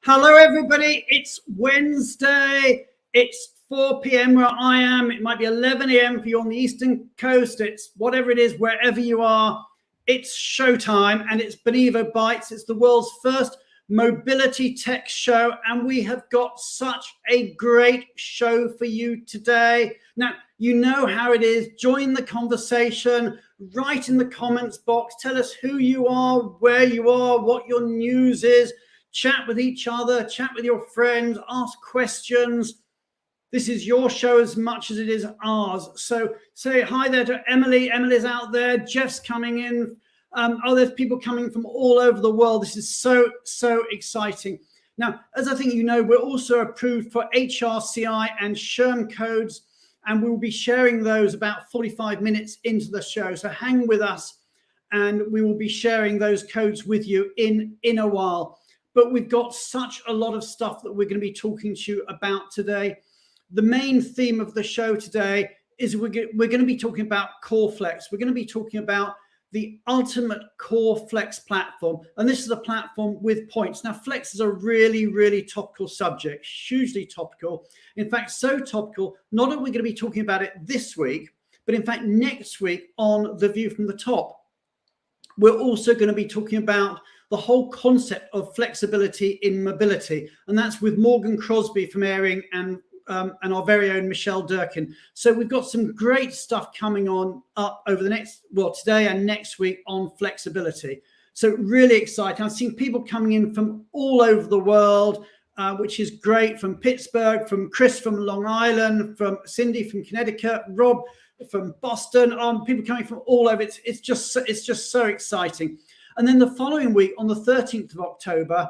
Hello, everybody. It's Wednesday. It's 4 p.m. where I am. It might be 11 a.m. for you on the Eastern Coast. It's whatever it is, wherever you are. It's showtime, and it's Benivo Bites. It's the world's first mobility tech show, and we have got such a great show for you today. Now, you know how it is. Join the conversation. Write in the comments box. Tell us who you are, where you are, what your news is. Chat with each other, chat with your friends, ask questions. This is your show as much as it is ours. So say hi there to Emily. Emily's out there. Jeff's coming in. There's people coming from all over the world. This is so exciting. Now, as I think you know, we're also approved for HRCI and SHRM codes, and we'll be sharing those about 45 minutes into the show. So hang with us, and we will be sharing those codes with you in a while. But we've got such a lot of stuff that we're going to be talking to you about today. The main theme of the show today is we're going to be talking about Core Flex. We're going to be talking about the ultimate Core Flex platform. And this is a platform with points. Now, Flex is a really topical subject, hugely topical. In fact, so topical, not only are we going to be talking about it this week, but in fact, next week on The View from the Top, we're also going to be talking about the whole concept of flexibility in mobility, and that's with Morgan Crosby from Airing and our very own Michelle Durkin. So we've got some great stuff coming on up over the next, today and next week on flexibility. So really exciting. I've seen people coming in from all over the world, which is great, from Pittsburgh, from Chris from Long Island, from Cindy from Connecticut, Rob from Boston, people coming from all over. It's just so exciting. And then the following week, on the 13th of October,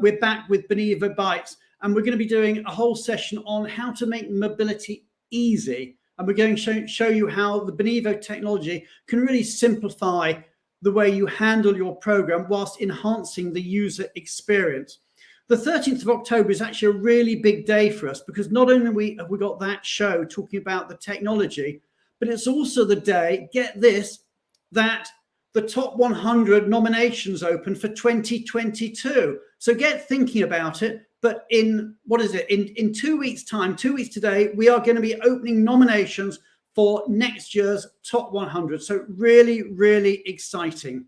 we're back with Benivo Bites, and we're going to be doing a whole session on how to make mobility easy. And we're going to show you how the Benivo technology can really simplify the way you handle your program whilst enhancing the user experience. The 13th of October is actually a really big day for us, because not only have we got that show talking about the technology, but it's also the day, get this, that the top 100 nominations open for 2022. So get thinking about it. But in 2 weeks' time, 2 weeks today, we are going to be opening nominations for next year's top 100. So really exciting.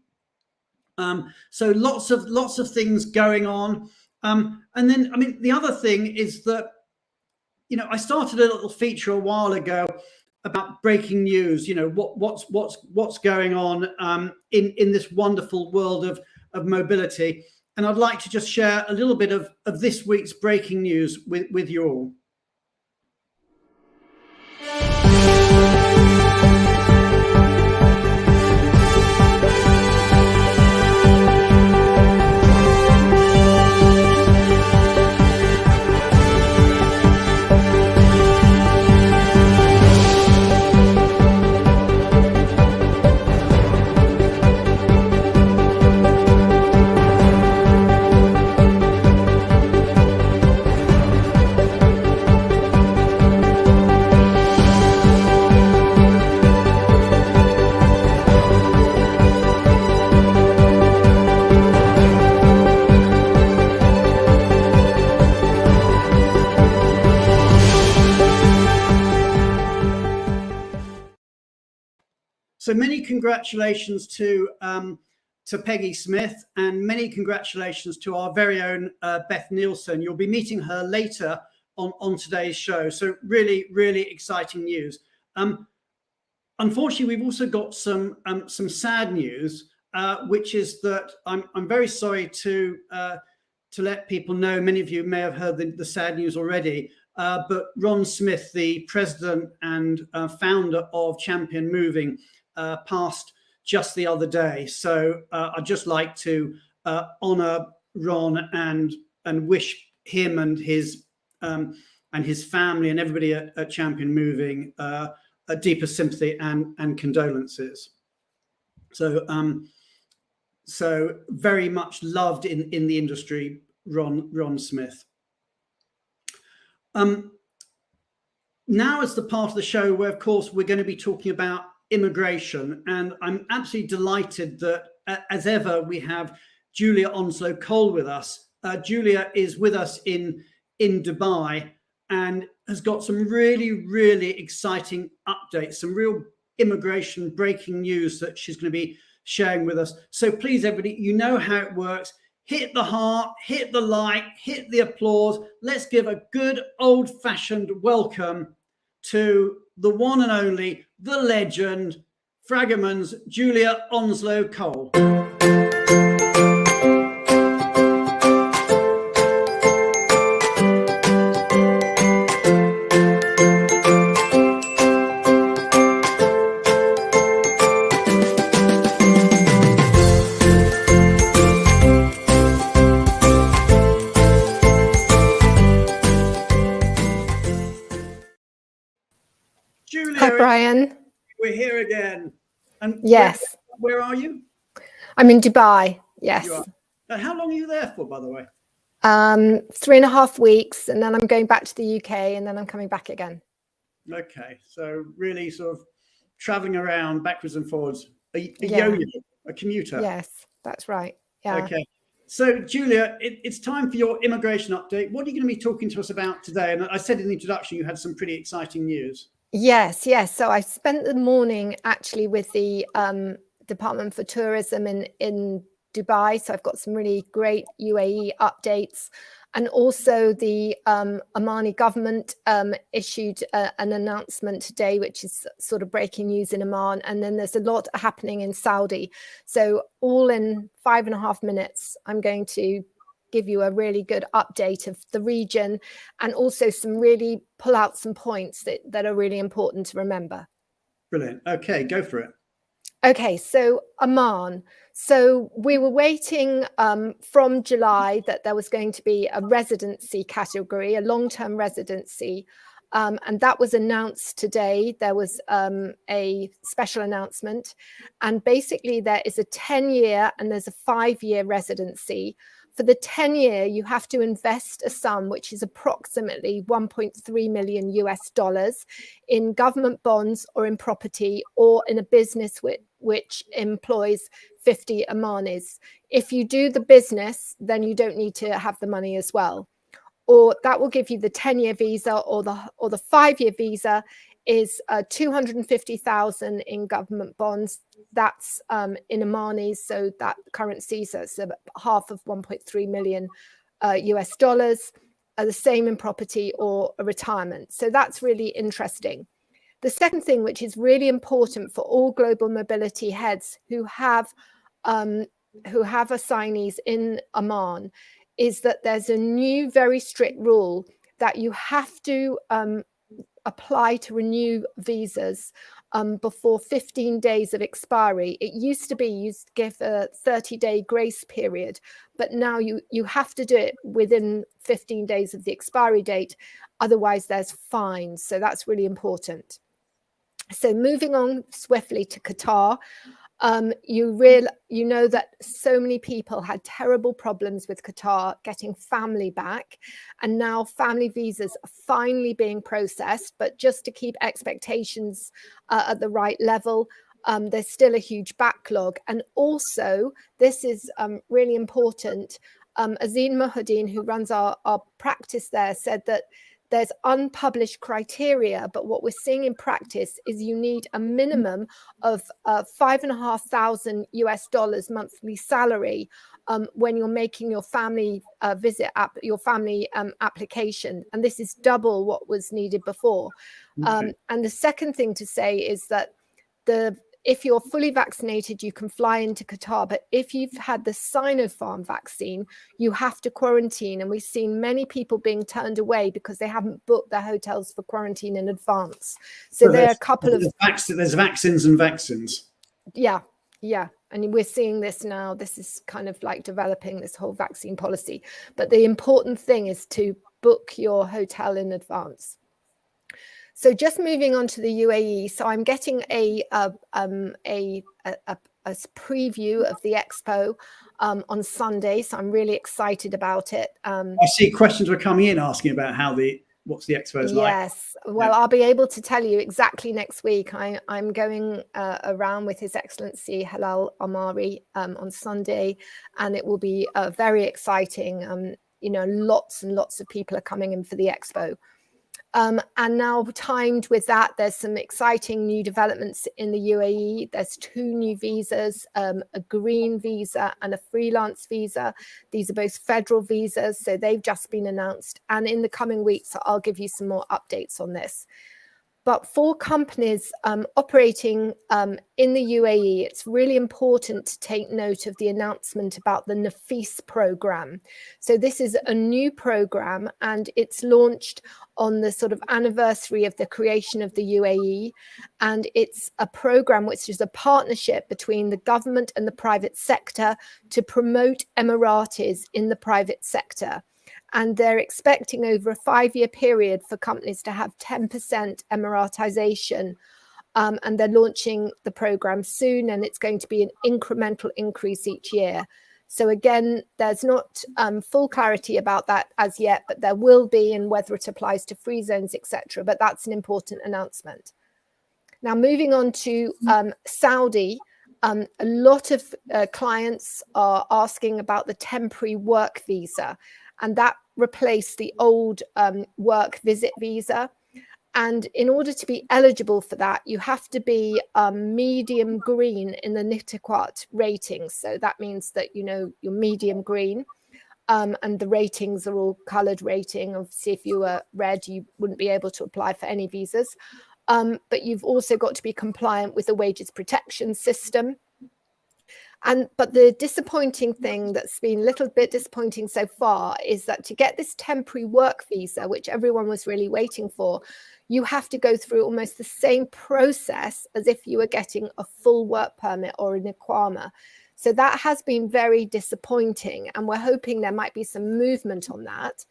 So lots of things going on. And then, I mean, the other thing is that, you know, I started a little feature a while ago about breaking news, you know, what's going on in this wonderful world of mobility. And I'd like to just share a little bit of this week's breaking news with you all. So many congratulations to Peggy Smith, and many congratulations to our very own Beth Nielsen. You'll be meeting her later on today's show. So really exciting news. Unfortunately, we've also got some sad news. which is that I'm very sorry to let people know. Many of you may have heard the sad news already, but Ron Smith, the president and founder of Champion Moving, passed just the other day. So I'd just like to honour Ron and wish him and his family and everybody at Champion Moving a deeper sympathy and condolences. So so very much loved in the industry, Ron Smith. Now is the part of the show where, of course, we're going to be talking about immigration, and I'm absolutely delighted that, as ever, we have Julia Onslow-Cole with us. Julia is with us in Dubai and has got some really, really exciting updates, some real immigration breaking news that she's going to be sharing with us. So please, everybody, you know how it works. Hit the heart, hit the like, hit the applause. Let's give a good old-fashioned welcome to the one and only, the legend, Fragomen's Julia Onslow-Cole. Hi, Brian. We're here again. And yes. Where are you? I'm in Dubai. Yes. You are. And how long are you there for, by the way? 3.5 weeks, and then I'm going back to the UK, and then I'm coming back again. Okay, so really sort of traveling around backwards and forwards. A yo-yo, a commuter. Yes, that's right. Yeah. Okay. So, Julia, it's time for your immigration update. What are you going to be talking to us about today? And I said in the introduction you had some pretty exciting news. Yes. So I spent the morning actually with the Department for Tourism in Dubai. So I've got some really great UAE updates. And also the Omani government issued an announcement today, which is sort of breaking news in Oman. And then there's a lot happening in Saudi. So all in 5.5 minutes, I'm going to give you a really good update of the region and also pull out some points that are really important to remember. Brilliant. Okay, go for it. Okay, so Oman. So we were waiting from July that there was going to be a residency category, a long-term residency, and that was announced today. There was a special announcement, and basically there is a 10-year and there's a 5-year residency. For the 10-year, you have to invest a sum, which is approximately $1.3 million in government bonds or in property or in a business which employs 50 Omanis. If you do the business, then you don't need to have the money as well. Or that will give you the 10-year visa, or the 5-year visa is 250,000 in government bonds. That's in Omanis, so that currency, so it's half of 1.3 million US dollars. The same in property or a retirement. So that's really interesting. The second thing, which is really important for all global mobility heads who have assignees in Oman, is that there's a new very strict rule that you have to apply to renew visas before 15 days of expiry. It used to be you give a 30-day grace period, but now you have to do it within 15 days of the expiry date. Otherwise, there's fines. So that's really important. So moving on swiftly to Qatar. You know that so many people had terrible problems with Qatar getting family back, and now family visas are finally being processed. But just to keep expectations at the right level, there's still a huge backlog. And also, this is really important. Azeen Muhaddin, who runs our practice there, said that there's unpublished criteria, but what we're seeing in practice is you need a minimum of $5,500 US monthly salary when you're making your family application, and this is double what was needed before. Okay. And the second thing to say is that if you're fully vaccinated, you can fly into Qatar. But if you've had the Sinopharm vaccine, you have to quarantine. And we've seen many people being turned away because they haven't booked their hotels for quarantine in advance. So there are a couple of... There's vaccines and vaccines. Yeah. And we're seeing this now. This is kind of like developing this whole vaccine policy. But the important thing is to book your hotel in advance. So just moving on to the UAE. So I'm getting a preview of the expo on Sunday. So I'm really excited about it. I see questions were coming in asking about what's the expo like. Yes, well, I'll be able to tell you exactly next week. I'm going around with His Excellency Halal Amari on Sunday, and it will be very exciting. Lots and lots of people are coming in for the expo. And now timed with that, there's some exciting new developments in the UAE. There's 2 new visas, a green visa and a freelance visa. These are both federal visas, so they've just been announced. And in the coming weeks, I'll give you some more updates on this. But for companies operating in the UAE, it's really important to take note of the announcement about the Nafis program. So this is a new program, and it's launched on the sort of anniversary of the creation of the UAE. And it's a program which is a partnership between the government and the private sector to promote Emiratis in the private sector. And they're expecting over a 5-year period for companies to have 10% Emiratization. And they're launching the program soon, and it's going to be an incremental increase each year. So again, there's not full clarity about that as yet, but there will be, and whether it applies to free zones, etc. But that's an important announcement. Now, moving on to Saudi, a lot of clients are asking about the temporary work visa, and that replaced the old work visit visa. And in order to be eligible for that, you have to be medium green in the Nitiquat ratings. So that means that, you're medium green, and the ratings are all coloured rating. Obviously, if you were red, you wouldn't be able to apply for any visas. But you've also got to be compliant with the wages protection system. But the disappointing thing that's been a little bit disappointing so far is that to get this temporary work visa, which everyone was really waiting for, you have to go through almost the same process as if you were getting a full work permit or an Iqama. So that has been very disappointing, and we're hoping there might be some movement on that.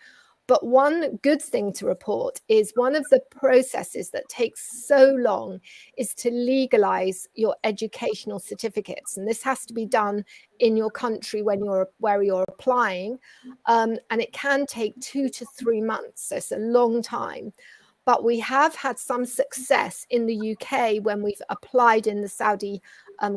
But one good thing to report is one of the processes that takes so long is to legalize your educational certificates. And this has to be done in your country where you're applying. And it can take 2 to 3 months. So it's a long time. But we have had some success in the UK when we've applied in the Saudi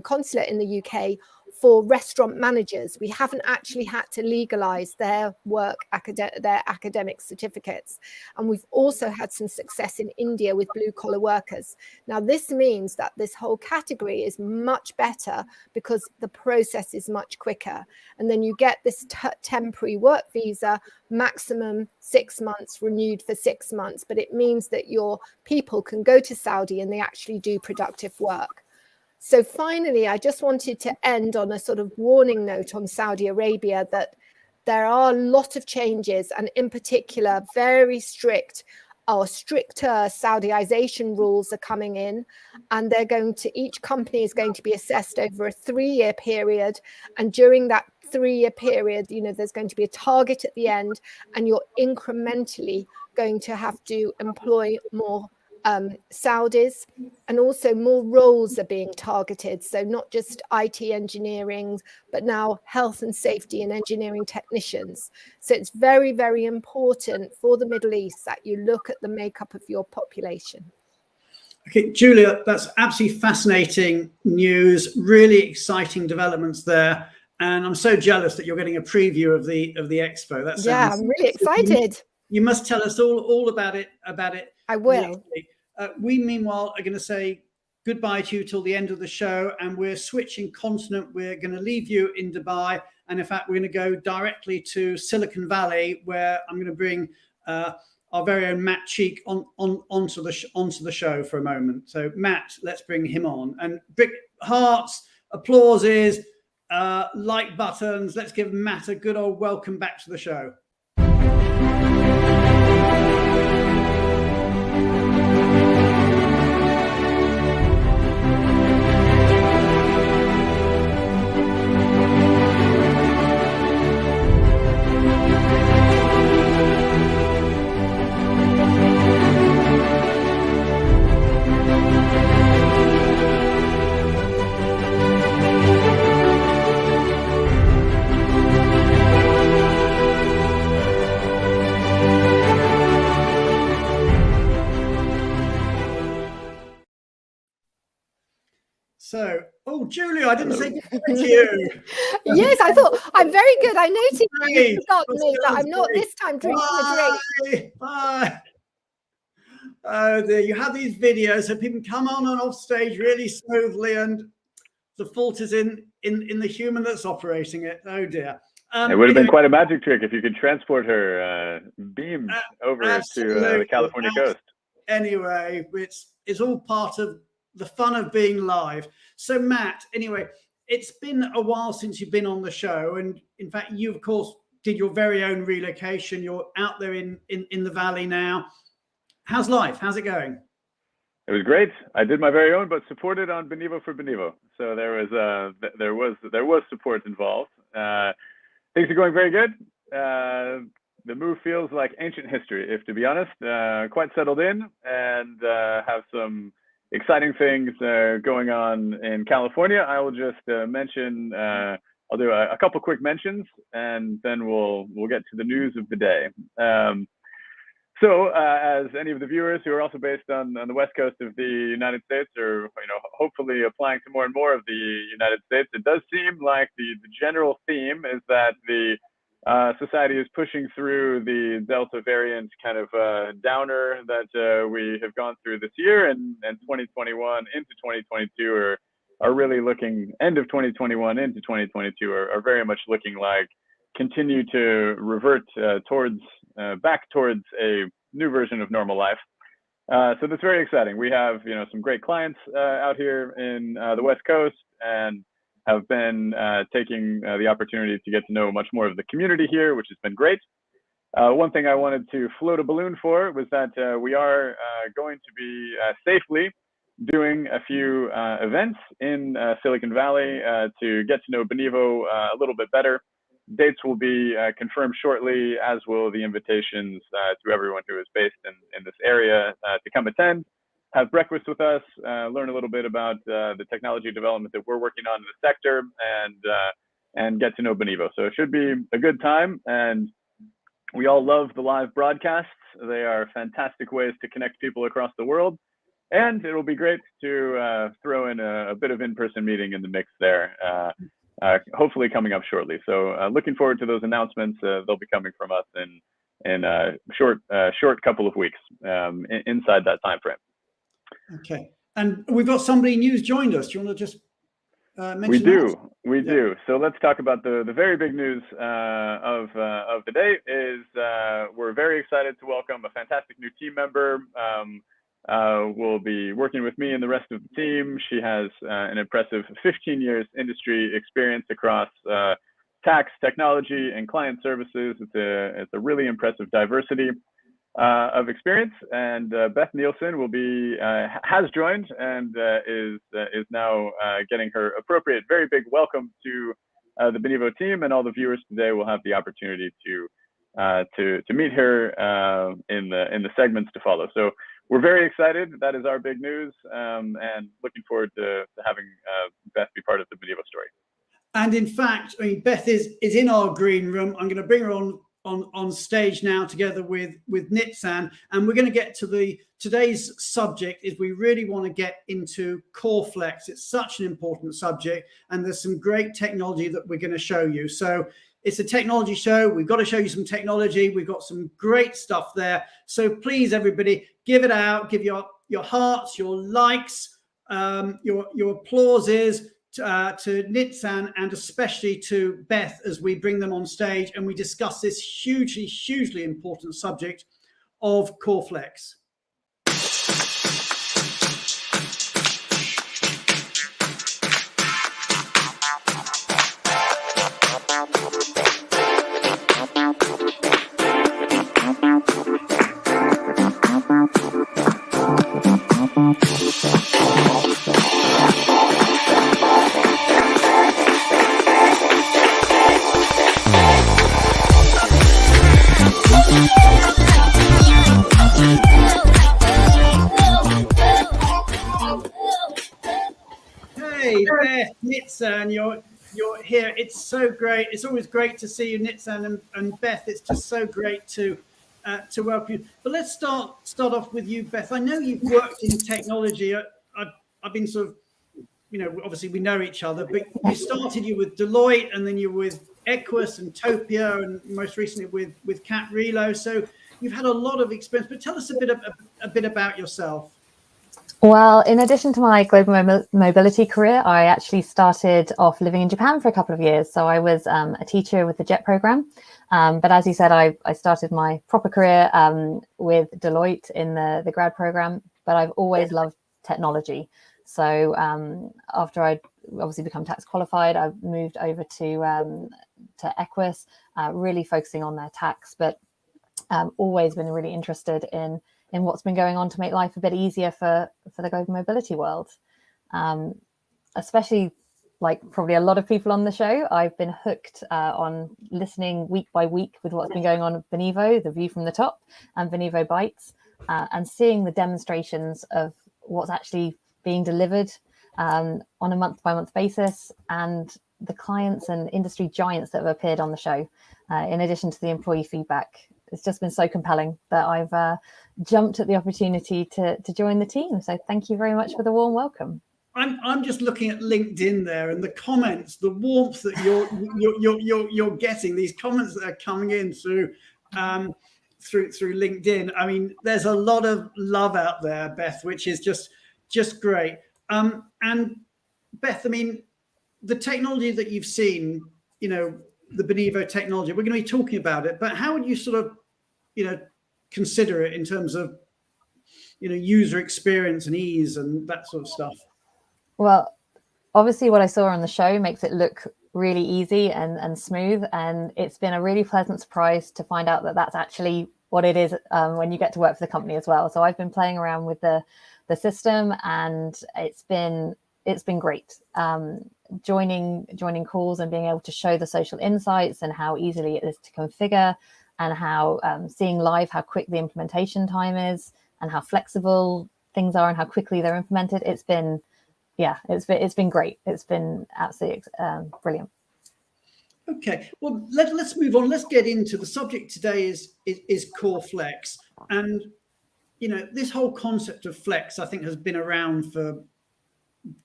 consulate in the UK for restaurant managers. We haven't actually had to legalize their their academic certificates. And we've also had some success in India with blue collar workers. Now, this means that this whole category is much better because the process is much quicker. And then you get this temporary work visa, maximum 6 months, renewed for 6 months. But it means that your people can go to Saudi and they actually do productive work. So finally, I just wanted to end on a sort of warning note on Saudi Arabia that there are a lot of changes, and in particular, very stricter Saudization rules are coming in, and each company is going to be assessed over a 3-year period. And during that 3-year period, there's going to be a target at the end, and you're incrementally going to have to employ more Saudis, and also more roles are being targeted. So not just IT engineering, but now health and safety and engineering technicians. So it's very, very important for the Middle East that you look at the makeup of your population. Okay, Julia, that's absolutely fascinating news, really exciting developments there. And I'm so jealous that you're getting a preview of the expo. I'm really excited. You must tell us all about it. I will. We, meanwhile, are going to say goodbye to you till the end of the show, and we're switching continent. We're going to leave you in Dubai, and in fact, we're going to go directly to Silicon Valley, where I'm going to bring our very own Matt Cheek onto the show for a moment. So Matt, let's bring him on. And big hearts, applauses, like buttons. Let's give Matt a good old welcome back to the show. So, oh, Julia, I didn't say goodbye to you. Yes, I thought I'm very good. I noticed you forgot me, but I'm not this time drinking a drink. Bye. Oh dear, you have these videos so people come on and off stage really smoothly, and the fault is in the human that's operating it. Oh dear. It would have been quite a magic trick if you could transport her beamed over to the California coast. Anyway, it's all part of the fun of being live. So Matt, anyway, it's been a while since you've been on the show, and in fact, you of course did your very own relocation. You're out there in the valley now. How's life? How's it going? It was great. I did my very own, but supported on Benivo for Benivo. So there was support involved. Things are going very good. The move feels like ancient history, if to be honest. Quite settled in, and have some exciting things going on in California. I will just mention. I'll do a couple quick mentions, and then we'll get to the news of the day. So, as any of the viewers who are also based on the west coast of the United States, or hopefully applying to more and more of the United States, it does seem like the general theme is that the society is pushing through the Delta variant kind of downer that we have gone through this year, and 2021 into 2022 are really looking, end of 2021 into 2022 are very much looking like continue to revert back towards a new version of normal life. So that's very exciting. We have some great clients out here in the West Coast, and have been taking the opportunity to get to know much more of the community here, which has been great. One thing I wanted to float a balloon for was that we are going to be safely doing a few events in Silicon Valley to get to know Benivo a little bit better. Dates will be confirmed shortly, as will the invitations to everyone who is based in this area to come attend, have breakfast with us, learn a little bit about the technology development that we're working on in the sector, and get to know Benivo. So it should be a good time, and we all love the live broadcasts. They are fantastic ways to connect people across the world, and it'll be great to throw in a bit of in-person meeting in the mix there. Hopefully coming up shortly. So looking forward to those announcements. They'll be coming from us in a short couple of weeks inside that time frame. Okay, and we've got somebody new's joined us. Do you want to just mention We do. So let's talk about the very big news of the day. Is we're very excited to welcome a fantastic new team member. Will be working with me and the rest of the team. She has an impressive 15 years industry experience across tax, technology, and client services. It's a really impressive diversity of experience. And Beth Nielsen has joined and is now getting her appropriate, very big welcome to the Benivo team, and all the viewers today will have the opportunity to meet her in the segments to follow. So we're very excited. That is our big news, and looking forward to having Beth be part of the Benivo story. And in fact, I mean, Beth is in our green room. I'm going to bring her on stage now together with Nitsan, and we're going to get to today's subject. Is we really want to get into Core Flex. It's such an important subject, and there's some great technology that we're going to show you. So it's a technology show. We've got to show you some technology. We've got some great stuff there. So please, everybody, give it out. Give your hearts, your likes, your applauses to Nitsan, and especially to Beth as we bring them on stage and we discuss this hugely important subject of CoreFlex. Hey, Beth, Nitzan, you're here. It's so great. It's always great to see you, Nitzan and Beth. It's just so great to welcome you. But let's start off with you, Beth. I know you've worked in technology. I've been sort of, obviously we know each other, but you with Deloitte, and then you're with Equus and Topia, and most recently with Cat Relo. So you've had a lot of experience. But tell us a bit about yourself. Well, in addition to my global mobility career, I actually started off living in Japan for a couple of years. So I was a teacher with the JET program. But as you said, I started my proper career with Deloitte in the grad program. But I've always loved technology. So after I'd obviously become tax qualified, I moved over to Equus, really focusing on their tax, but always been really interested in what's been going on to make life a bit easier for the global mobility world. Especially, like probably a lot of people on the show, I've been hooked on listening week by week with what's been going on at Benivo, the view from the top, and Benivo Bites, and seeing the demonstrations of what's actually being delivered on a month-by-month basis, and the clients and industry giants that have appeared on the show, in addition to the employee feedback. It's just been so compelling that I've jumped at the opportunity to join the team. So thank you very much for the warm welcome. I'm just looking at LinkedIn there, and the comments, the warmth that you're getting, these comments that are coming in through LinkedIn. I mean, there's a lot of love out there, Beth, which is just great. And Beth, I mean, the technology that you've seen, the Benivo technology, we're going to be talking about it, but how would you sort of, consider it in terms of, user experience and ease and that sort of stuff? Well, obviously what I saw on the show makes it look really easy and smooth. And it's been a really pleasant surprise to find out that that's actually what it is when you get to work for the company as well. So I've been playing around with the system, and it's been great. Joining calls and being able to show the social insights and how easily it is to configure, and how seeing live how quick the implementation time is and how flexible things are and how quickly they're implemented. It's been great. It's been absolutely brilliant. Okay, well, let's move on. Let's get into the subject today is CoreFlex. And, this whole concept of flex, I think, has been around for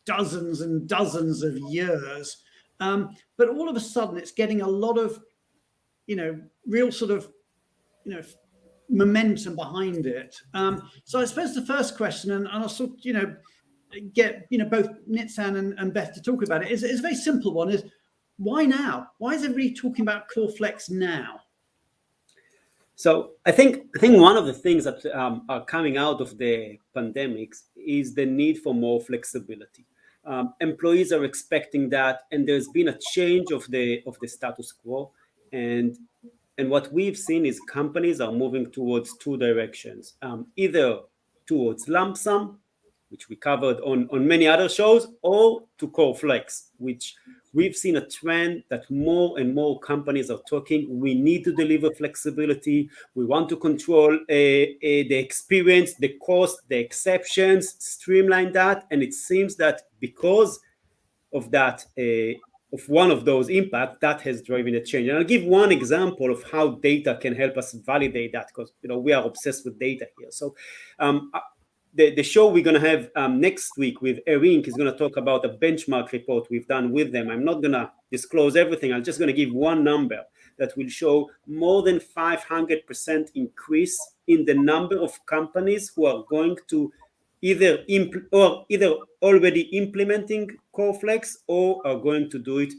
dozens and dozens of years. But all of a sudden, it's getting a lot of, real sort of, momentum behind it. So I suppose the first question, and I'll sort of, get, both Nitzan and Beth to talk about it, is a very simple one, is why now? Why is everybody talking about CoreFlex now? So I think one of the things that are coming out of the pandemics is the need for more flexibility. Employees are expecting that, and there's been a change of the status quo, and what we've seen is companies are moving towards two directions, either towards lump sum, which we covered on many other shows, or to CoreFlex, which we've seen a trend that more and more companies are talking. We need to deliver flexibility. We want to control the experience, the cost, the exceptions, streamline that. And it seems that because of that, of one of those impacts, that has driven a change. And I'll give one example of how data can help us validate that, because we are obsessed with data here. So the show we're going to have next week with Inc. is going to talk about a benchmark report we've done with them. I'm not going to disclose everything. I'm just going to give one number that will show more than 500% increase in the number of companies who are going to either already implementing CoreFlex or are going to do it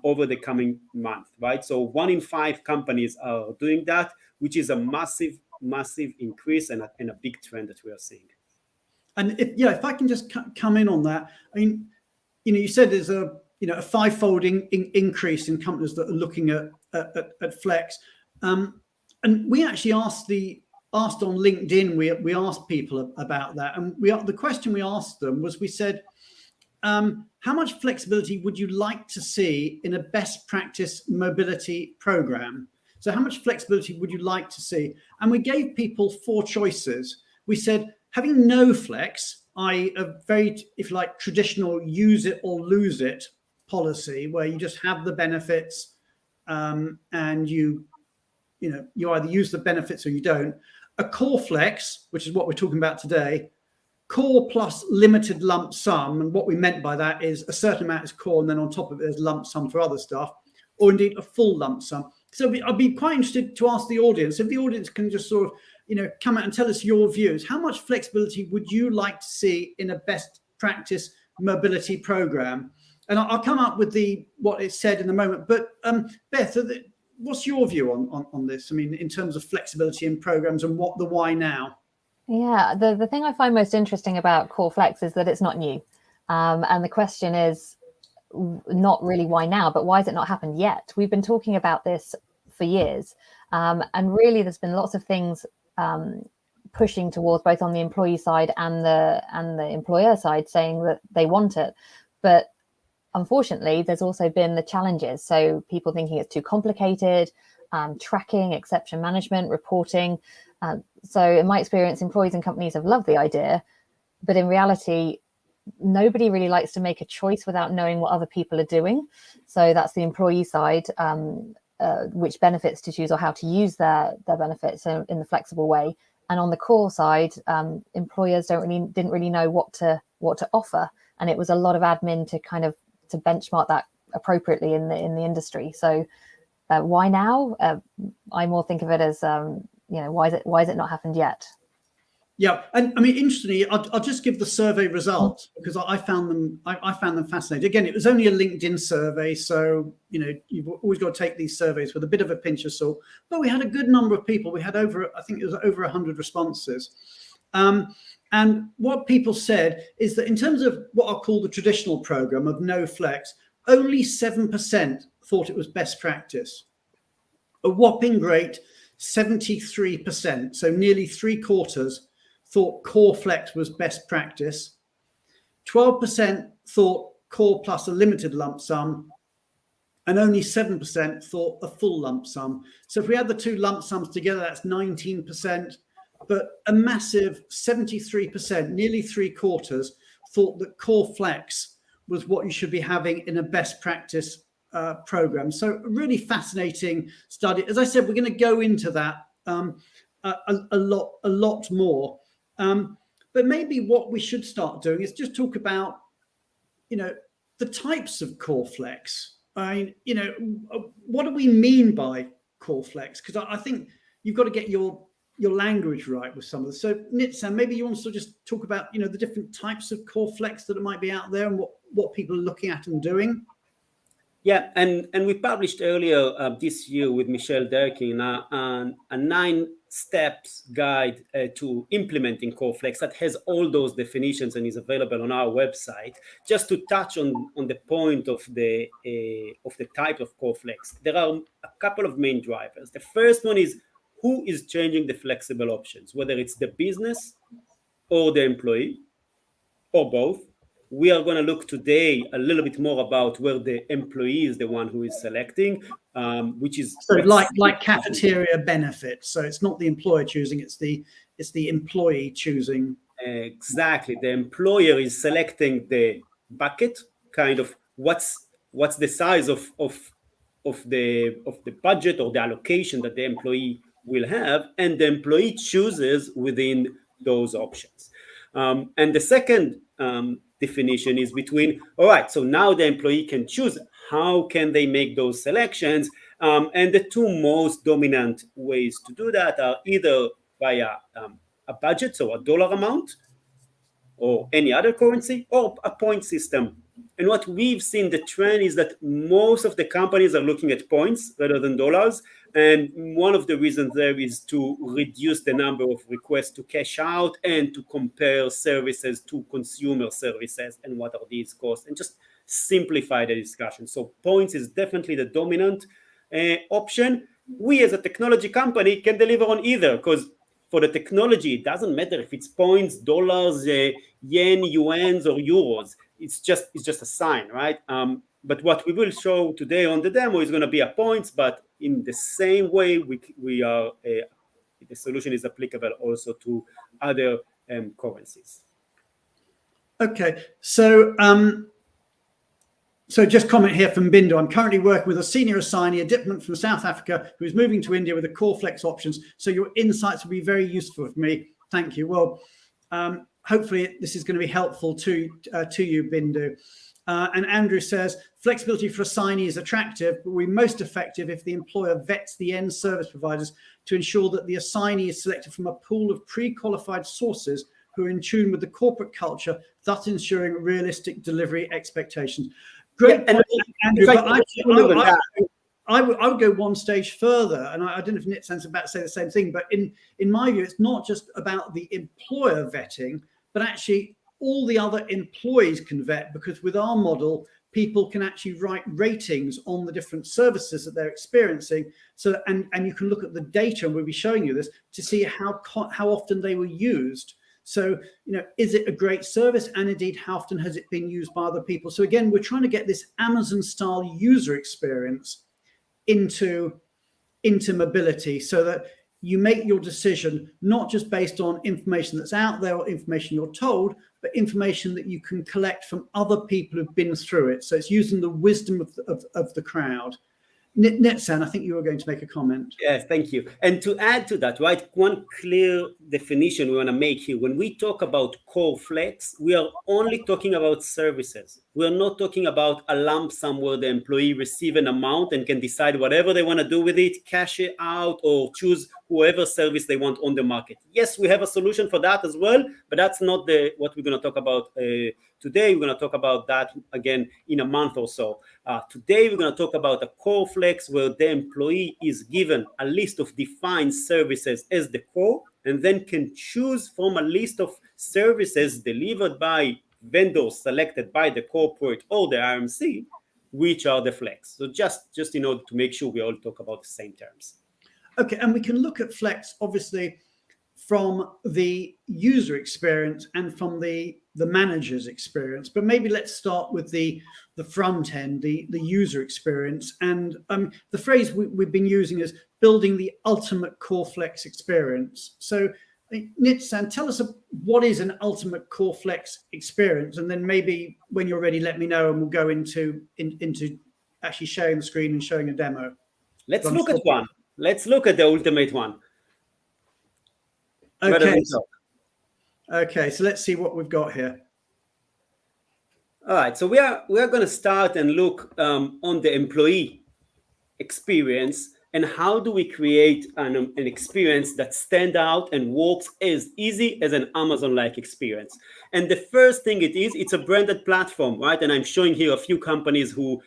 over the coming month, right? So 1 in 5 companies are doing that, which is a massive massive increase and a big trend that we are seeing. And if I can just come in on that, I mean, you said there's a five-fold increase in companies that are looking at flex, and we actually asked on LinkedIn. We asked people about that, and the question we asked them was, we said, how much flexibility would you like to see in a best practice mobility program? So how much flexibility would you like to see? And we gave people 4 choices. We said, having no flex, a very, if you like, traditional use it or lose it policy, where you just have the benefits, and you either use the benefits or you don't. A core flex, which is what we're talking about today, core plus limited lump sum, and what we meant by that is a certain amount is core, and then on top of it there's lump sum for other stuff, or indeed a full lump sum. So I'd be quite interested to ask the audience, if the audience can just sort of come out and tell us your views. How much flexibility would you like to see in a best practice mobility program? And I'll come up with what it said in a moment. But Beth, what's your view on this? I mean, in terms of flexibility in programs, and the why now? Yeah, the thing I find most interesting about Core Flex is that it's not new. And the question is not really why now, but why has it not happened yet? We've been talking about this for years. And really, there's been lots of things pushing towards, both on the employee side and the employer side, saying that they want it. But unfortunately, there's also been the challenges. So people thinking it's too complicated, tracking, exception management, reporting. So in my experience, employees and companies have loved the idea, but in reality, nobody really likes to make a choice without knowing what other people are doing. So that's the employee side, which benefits to choose or how to use their benefits in the flexible way. And on the core side, employers didn't really know what to offer, and it was a lot of admin to benchmark that appropriately in the industry. So why now? I more think of it as why is it not happened yet? Yeah, and I mean, interestingly, I'll just give the survey results, because I found them fascinating. Again, it was only a LinkedIn survey, so you've always got to take these surveys with a bit of a pinch of salt. But we had a good number of people. We had over 100 responses. And what people said is that in terms of what I'll call the traditional program of no flex, only 7% thought it was best practice. A whopping great 73%, so nearly 3/4, thought core flex was best practice. 12% thought core plus a limited lump sum, and only 7% thought a full lump sum. So if we add the 2 lump sums together, that's 19%. But a massive 73%, nearly 3/4, thought that core flex was what you should be having in a best practice program. So a really fascinating study. As I said, we're going to go into that a lot more. But maybe what we should start doing is just talk about, the types of core flex. I mean, what do we mean by core flex? Because I think you've got to get your language right with some of this. So Nitzan, maybe you want to just talk about, the different types of core flex that might be out there, and what people are looking at and doing. Yeah, and we published earlier this year with Michelle Derkin a 9 steps guide to implementing core flex that has all those definitions and is available on our website. Just to touch on the point of the type of core flex, there are a couple of main drivers. The first one is who is changing the flexible options, whether it's the business or the employee or both. We are going to look today a little bit more about where the employee is the one who is selecting, which is so like cafeteria benefits. So it's not the employer choosing; it's the employee choosing. Exactly, the employer is selecting the bucket, kind of what's the size of the budget or the allocation that the employee will have, and the employee chooses within those options. And the second definition is between, all right, so now the employee can choose how can they make those selections, and the 2 most dominant ways to do that are either via a budget, so a dollar amount or any other currency, or a point system And what we've seen, the trend is that most of the companies are looking at points rather than dollars. And one of the reasons there is to reduce the number of requests to cash out and to compare services to consumer services and what are these costs, and just simplify the discussion. So points is definitely the dominant option. We as a technology company can deliver on either, because for the technology, it doesn't matter if it's points, dollars, yen, yuans, or euros. It's just a sign, right? But what we will show today on the demo is going to be a points, but in the same way, we are the solution is applicable also to other currencies. Okay, so so just comment here from Bindo. I'm currently working with a senior assignee, a diplomat from South Africa, who is moving to India with the core flex options. So your insights will be very useful for me. Thank you. Well, hopefully this is going to be helpful to you, Bindo. And Andrew says, flexibility for assignee is attractive, but will be most effective if the employer vets the end service providers to ensure that the assignee is selected from a pool of pre-qualified sources who are in tune with the corporate culture, thus ensuring realistic delivery expectations. Great point, Andrew, but I would go one stage further, and I don't know if Nitsan's about to say the same thing, but in my view, it's not just about the employer vetting, but actually all the other employees can vet, because with our model, people can actually write ratings on the different services that they're experiencing. So, and you can look at the data, and we'll be showing you this, to see how often they were used. So, is it a great service? And indeed, how often has it been used by other people? So again, we're trying to get this Amazon-style user experience into mobility, so that you make your decision not just based on information that's out there or information you're told, but information that you can collect from other people who've been through it. So it's using the wisdom of the crowd. Nitsan, I think you were going to make a comment. Yes, thank you. And to add to that, right, one clear definition we want to make here. When we talk about core flex, we are only talking about services. We are not talking about a lump sum where the employee receives an amount and can decide whatever they want to do with it, cash it out, or choose whoever service they want on the market. Yes, we have a solution for that as well, but that's not what we're going to talk about today. We're going to talk about that again in a month or so. Today, we're going to talk about a core flex where the employee is given a list of defined services as the core, and then can choose from a list of services delivered by vendors selected by the corporate or the RMC, which are the flex. So just in order to make sure we all talk about the same terms. Okay, and we can look at flex, obviously, from the user experience and from the manager's experience, but maybe let's start with the front end, the user experience. And the phrase we've been using is building the ultimate core flex experience. So Nitsan, tell us what is an ultimate core flex experience, and then maybe when you're ready, let me know, and we'll go into actually sharing the screen and showing a demo. Let's look at one. Let's look at the ultimate one. Okay. Okay, so let's see what we've got here. All right, so we are going to start and look on the employee experience, and how do we create an experience that stands out and works as easy as an Amazon-like experience. And the first thing it's a branded platform, right? And I'm showing here a few companies who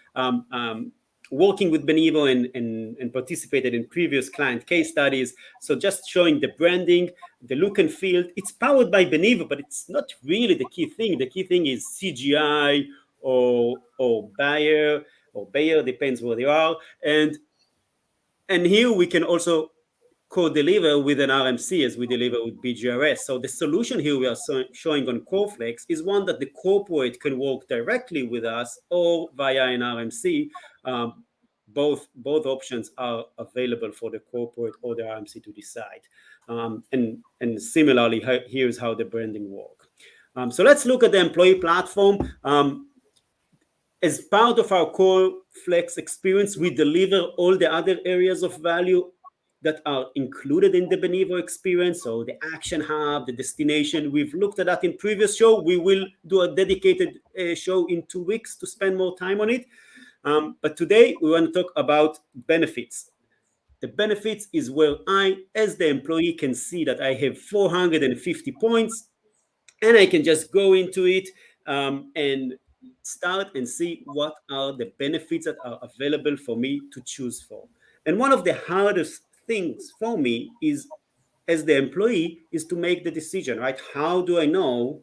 working with Benivo and participated in previous client case studies. So just showing the branding, the look and feel. It's powered by Benivo, but it's not really the key thing. The key thing is CGI or Bayer, depends where they are. And here we can also co-deliver with an RMC as we deliver with BGRS. So the solution here we are showing on CoreFlex is one that the corporate can work directly with us or via an RMC. Both options are available for the corporate or the RMC to decide. And similarly, here's how the branding works. So let's look at the employee platform. As part of our core flex experience, we deliver all the other areas of value that are included in the Benivo experience. So the action hub, the destination, we've looked at that in previous show. We will do a dedicated show in 2 weeks to spend more time on it. But today we want to talk about benefits. The benefits is where I, as the employee, can see that I have 450 points, and I can just go into it and start and see what are the benefits that are available for me to choose for. And one of the hardest things for me is, as the employee, is to make the decision, right? How do I know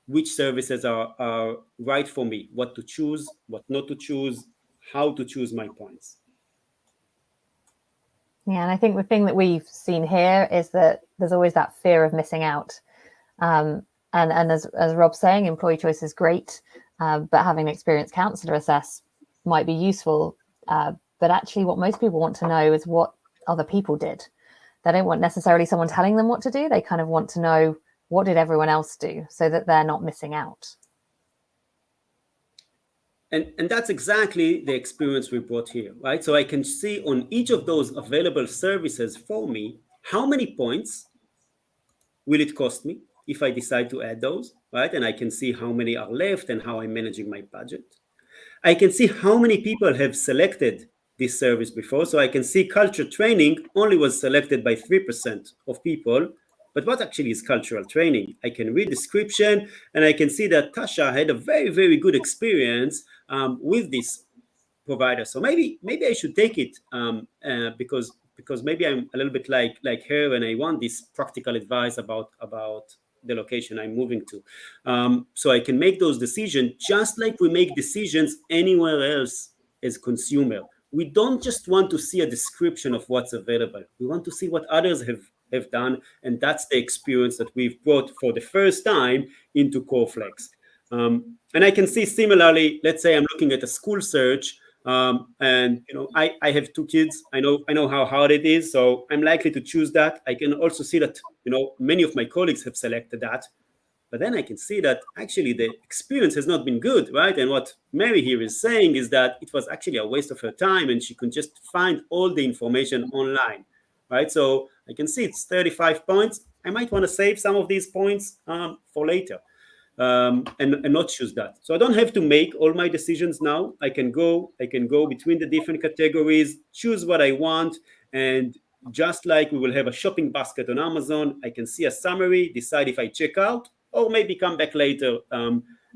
which services are right for me, what to choose, what not to choose, how to choose my points? Yeah, and I think the thing that we've seen here is that there's always that fear of missing out. And as Rob's saying, employee choice is great, but having an experienced counsellor assess might be useful. But actually what most people want to know is what other people did. They don't want necessarily someone telling them what to do. They kind of want to know, what did everyone else do, so that they're not missing out. And that's exactly the experience we brought here, right? So I can see on each of those available services for me, how many points will it cost me if I decide to add those, right? And I can see how many are left and how I'm managing my budget. I can see how many people have selected this service before. So I can see culture training only was selected by 3% of people. But what actually is cultural training? I can read description and I can see that Tasha had a very, very good experience with this provider. So maybe I should take it because maybe I'm a little bit like her and I want this practical advice about the location I'm moving to. So I can make those decisions just like we make decisions anywhere else as consumer. We don't just want to see a description of what's available. We want to see what others have done, and that's the experience that we've brought for the first time into CoreFlex. And I can see similarly, let's say I'm looking at a school search, and I have 2 kids. I know how hard it is, so I'm likely to choose that. I can also see that many of my colleagues have selected that, but then I can see that actually the experience has not been good, right? And what Mary here is saying is that it was actually a waste of her time, and she could just find all the information online, right? So I can see it's 35 points. I might want to save some of these points for later. And not choose that. So I don't have to make all my decisions now. I can go between the different categories, choose what I want, and just like we will have a shopping basket on Amazon, I can see a summary, decide if I check out, or maybe come back later,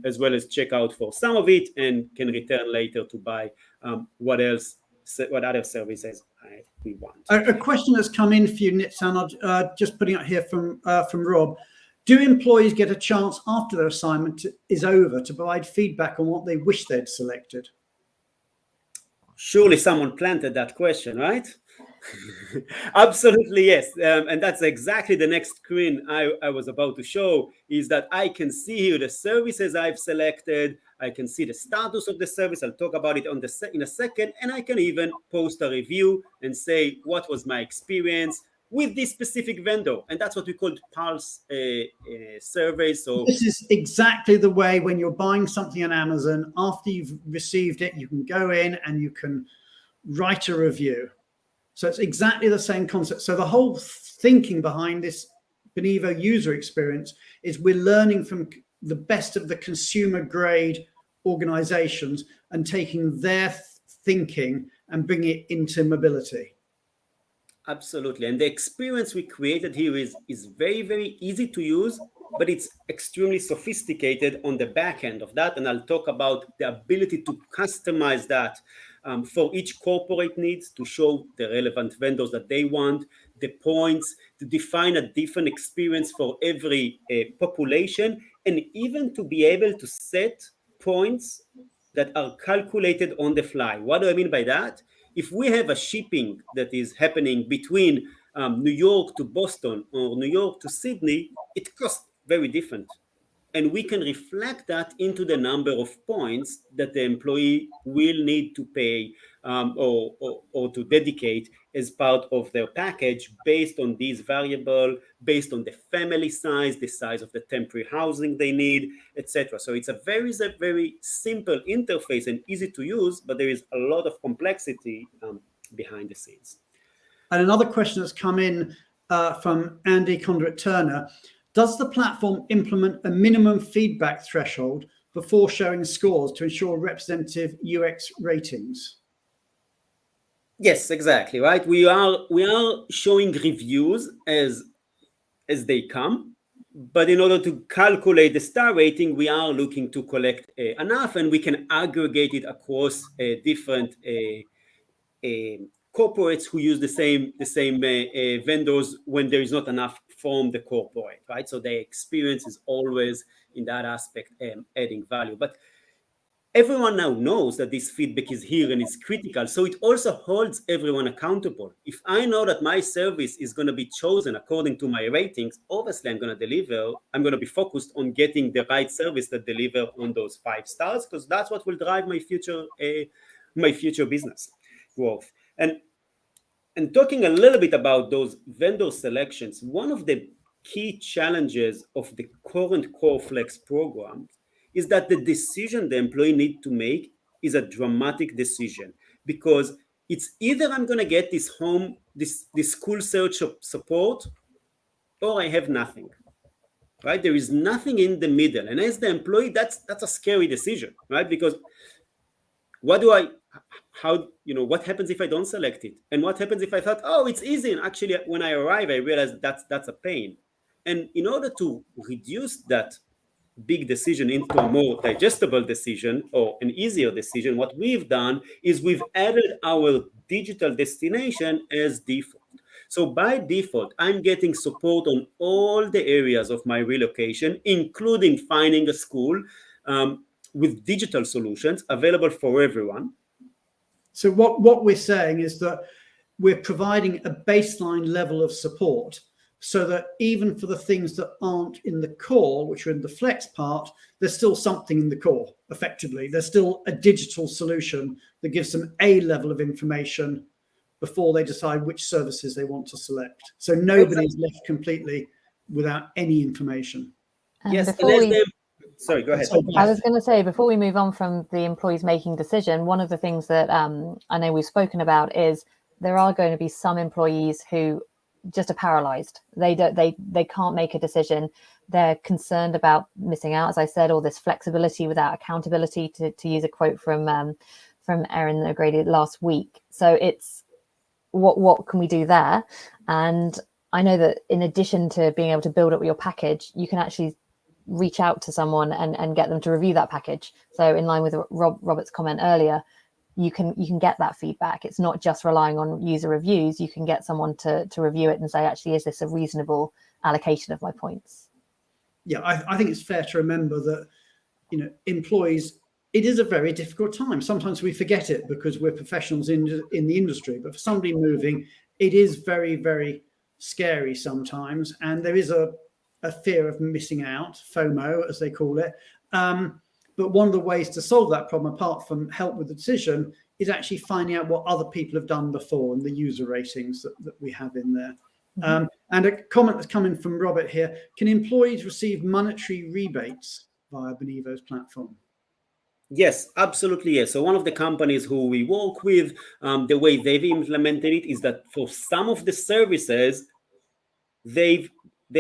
as well as check out for some of it, and can return later to buy what other services we want. A question that's come in for you, Nitsan, just putting it here from Rob. Do employees get a chance after their assignment is over to provide feedback on what they wish they'd selected? Surely someone planted that question, right? Absolutely, yes. And that's exactly the next screen I was about to show, is that I can see here the services I've selected. I can see the status of the service. I'll talk about it in a second. And I can even post a review and say, what was my experience with this specific vendor? And that's what we call pulse surveys. So this is exactly the way when you're buying something on Amazon, after you've received it, you can go in and you can write a review. So it's exactly the same concept. So the whole thinking behind this Benivo user experience is we're learning from the best of the consumer grade organizations and taking their thinking and bringing it into mobility. Absolutely. And the experience we created here is very, very easy to use, but it's extremely sophisticated on the back end of that. And I'll talk about the ability to customize that for each corporate needs, to show the relevant vendors that they want, the points, to define a different experience for every population, and even to be able to set points that are calculated on the fly. What do I mean by that? If we have a shipping that is happening between New York to Boston or New York to Sydney, it costs very different. And we can reflect that into the number of points that the employee will need to pay or to dedicate as part of their package, based on these variables, based on the family size, the size of the temporary housing they need, etc. So it's a very, very simple interface and easy to use, but there is a lot of complexity behind the scenes. And another question that's come in from Andy Conduit-Turner: does the platform implement a minimum feedback threshold before showing scores to ensure representative UX ratings? Yes, exactly, right. We are showing reviews as they come, But in order to calculate the star rating, we are looking to collect enough, and we can aggregate it across different corporates who use the same vendors when there is not enough from the corporate, right? So their experience is always in that aspect adding value. But everyone now knows that this feedback is here and is critical. So it also holds everyone accountable. If I know that my service is going to be chosen according to my ratings, obviously I'm going to deliver. I'm going to be focused on getting the right service that deliver on those 5 stars, because that's what will drive my future business growth. And talking a little bit about those vendor selections, one of the key challenges of the current Core Flex program is that the decision the employee needs to make is a dramatic decision, because it's either I'm going to get this school search support, or I have nothing, right? There is nothing in the middle. And as the employee, that's a scary decision, right? Because what happens if I don't select it? And what happens if I thought, oh, it's easy, and actually when I arrive, I realize that's a pain. And in order to reduce that big decision into a more digestible decision or an easier decision, what we've done is we've added our digital destination as default. So by default, I'm getting support on all the areas of my relocation, including finding a school, with digital solutions available for everyone. So what we're saying is that we're providing a baseline level of support, so that even for the things that aren't in the core, which are in the flex part, there's still something in the core, effectively. There's still a digital solution that gives them a level of information before they decide which services they want to select. So nobody's left completely without any information. Yes. Sorry, go ahead. I was going to say, before we move on from the employees making decision, one of the things that I know we've spoken about is there are going to be some employees who just are paralyzed. They can't make a decision. They're concerned about missing out, as I said, all this flexibility without accountability, to use a quote from Erin O'Grady last week. So it's what can we do there? And I know that in addition to being able to build up your package, you can actually reach out to someone and get them to review that package. So in line with Robert's comment earlier, you can get that feedback. It's not just relying on user reviews. You can get someone to review it and say, actually, is this a reasonable allocation of my points? Yeah, I think it's fair to remember that, employees, it is a very difficult time. Sometimes we forget it because we're professionals in the industry, but for somebody moving, it is very, very scary sometimes. And there is a fear of missing out, FOMO, as they call it. But one of the ways to solve that problem, apart from help with the decision, is actually finding out what other people have done before and the user ratings that we have in there. Mm-hmm. And a comment that's coming from Robert here: can employees receive monetary rebates via Benivo's platform? Yes, absolutely. Yes. So one of the companies who we work with, the way they've implemented it is that for some of the services, they